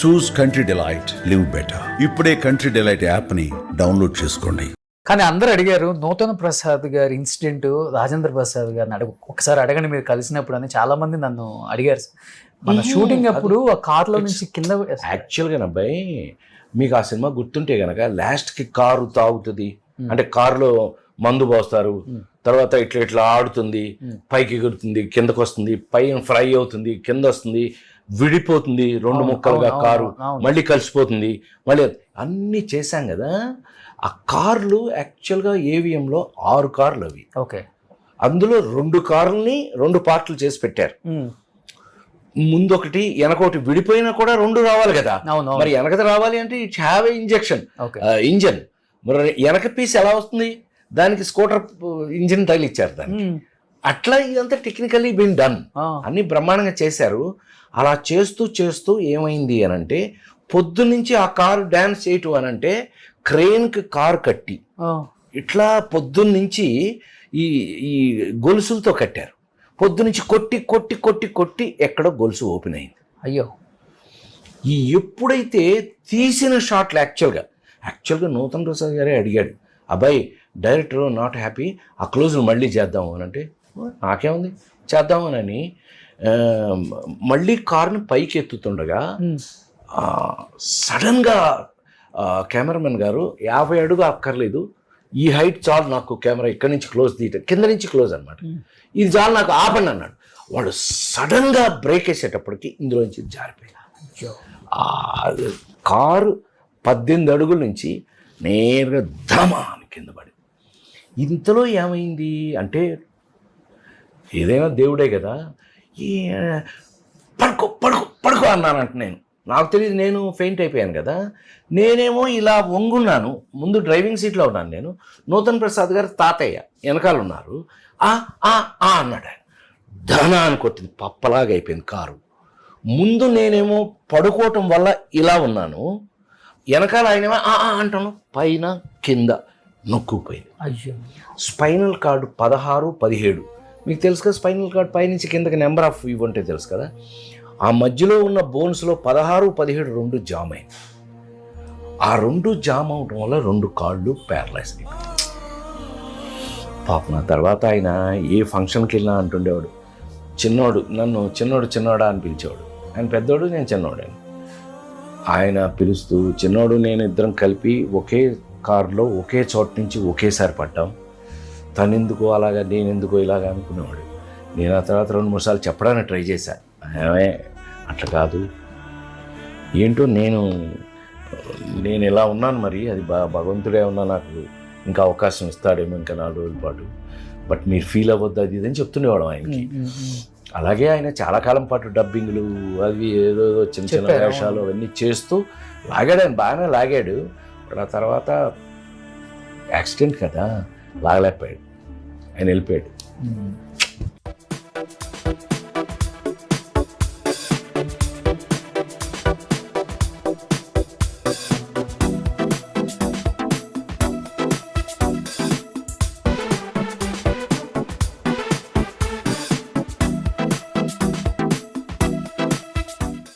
చూస్ country delight, live better. ఇప్పుడే country delight యాప్ని download చేసుకోండి. కానీ అందరూ అడిగారు నూతన్ ప్రసాద్ గారి ఇన్సిడెంట్ రాజేంద్ర ప్రసాద్ గారిని ఒకసారి అడగండి మీరు కలిసినప్పుడు అని చాలా మంది నన్ను అడిగారు. మన షూటింగ్ అప్పుడు ఆ కార్లో నుంచి కింద యాక్చువల్గా అబ్బాయి మీకు ఆ సినిమా గుర్తుంటే గనక లాస్ట్కి కారు తాగుతుంది, అంటే కారులో మందు పోస్తారు, తర్వాత ఇట్లా ఇట్లా ఆడుతుంది, పైకి ఎగురుతుంది, కిందకు వస్తుంది, పైన ఫ్రై అవుతుంది, కింద వస్తుంది, విడిపోతుంది రెండు ముక్కలుగా కారు, మళ్ళీ కలిసిపోతుంది, మళ్ళీ అన్నీ చేశాం కదా. ఆ కార్లు యాక్చువల్గా ఏవిఎంలో 6 కార్లు అవి. ఓకే, అందులో 2 కార్లని 2 పార్ట్లు చేసి పెట్టారు. ముందొకటి వెనకొకటి విడిపోయినా కూడా 2 రావాలి కదా. మరి వెనకది రావాలి అంటే ఇట్స్ హ్యావ్ ఇంజన్. మరి వెనక పీస్ ఎలా వస్తుంది? దానికి స్కూటర్ ఇంజిన్ తగిలిచ్చారు దానికి. అట్లా ఇదంతా టెక్నికల్లీ బీన్ డన్, అన్ని బ్రహ్మాండంగా చేశారు. అలా చేస్తూ చేస్తూ ఏమైంది అనంటే పొద్దున్నుంచి ఆ కారు డ్యాన్స్ చేయటం అనంటే క్రెయిన్కి కారు కట్టి ఇట్లా పొద్దున్నుంచి ఈ గొలుసులతో కట్టారు. పొద్దునుంచి కొట్టి కొట్టి కొట్టి కొట్టి ఎక్కడో గొలుసు ఓపెన్ అయింది. అయ్యో, ఈ ఎప్పుడైతే తీసిన షాట్లు యాక్చువల్గా నూతన్ ప్రసాద్ గారే అడిగాడు, అబ్బాయి డైరెక్టర్ నాట్ హ్యాపీ, ఆ క్లోజ్ను మళ్ళీ చేద్దాము అని అంటే నాకేముంది చేద్దామని మళ్ళీ కారుని పైకి ఎత్తుతుండగా సడన్గా కెమెరామెన్ గారు 50 అడుగు అక్కర్లేదు, ఈ హైట్ చాలు నాకు కెమెరా ఇక్కడి నుంచి క్లోజ్ తీయటం, కింద నుంచి క్లోజ్ అనమాట, ఇది చాలు నాకు ఆపండి అన్నాడు. వాడు సడన్గా బ్రేక్ వేసేటప్పటికి ఇందులోంచి జారిపోయింది. కారు 18 అడుగుల నుంచి నేరుగా ధమా అని కింద పడి. ఇంతలో ఏమైంది అంటే ఏదైనా దేవుడే కదా, పడుకో పడుకో పడుకో అన్నానంట. నాకు తెలియదు, నేను ఫెయింట్ అయిపోయాను కదా. నేనేమో ఇలా వంగున్నాను, ముందు డ్రైవింగ్ సీట్లో ఉన్నాను నేను, నూతన్ ప్రసాద్ గారు తాతయ్య వెనకాల ఉన్నారు. అన్నాడు ఆయన. ధన అని కొట్టింది, పప్పలాగా అయిపోయింది కారు. ముందు నేనేమో పడుకోవటం వల్ల ఇలా ఉన్నాను, వెనకాల ఆయనేమో అంటాను, పైన కింద నొక్కుపోయింది. అయ్యో, స్పైనల్ కార్డు 16, 17 మీకు తెలుసు కదా. స్పైనల్ కార్డు పైనుంచి కిందకి నెంబర్ ఆఫ్ ఇవి ఉంటే తెలుసు కదా. ఆ మధ్యలో ఉన్న బోన్స్లో 16, 17 2 జామ్ అయింది. ఆ 2 జామ్ అవడం వల్ల 2 కాళ్ళు ప్యారలైజ్ అయిపోయింది. పాపం. ఆ తర్వాత ఆయన ఏ ఫంక్షన్కి వెళ్ళినా అంటుండేవాడు, చిన్నోడు, నన్ను చిన్నోడా అని పిలిచేవాడు. ఆయన పెద్దోడు, నేను చిన్నోడని. ఆయన పిలుస్తూ చిన్నోడు నేను ఇద్దరం కలిపి ఒకే కారులో ఒకే చోట నుంచి ఒకేసారి పడ్డాం, తనెందుకో అలాగా నేనెందుకో ఇలాగా అనుకునేవాడు. నేను ఆ తర్వాత 2-3 సార్లు చెప్పడానికి ట్రై చేశాను, ఏమే అట్లా కాదు, ఏంటో నేను ఇలా ఉన్నాను, మరి అది భగవంతుడే ఉన్నా నాకు ఇంకా అవకాశం ఇస్తాడేమో ఇంకా 4 రోజుల పాటు, బట్ మీరు ఫీల్ అవ్వద్దు అది ఇదని చెప్తుండేవాడు ఆయనకి. అలాగే ఆయన చాలా కాలం పాటు డబ్బింగ్లు అవి ఏదో చిన్న చిన్న వేషాలు అవన్నీ చేస్తూ లాగాడు. ఆయన బాగానే లాగాడు. ఆ తర్వాత యాక్సిడెంట్ కదా, లాగలేకపోయాడు, ఆయన వెళ్ళిపోయాడు.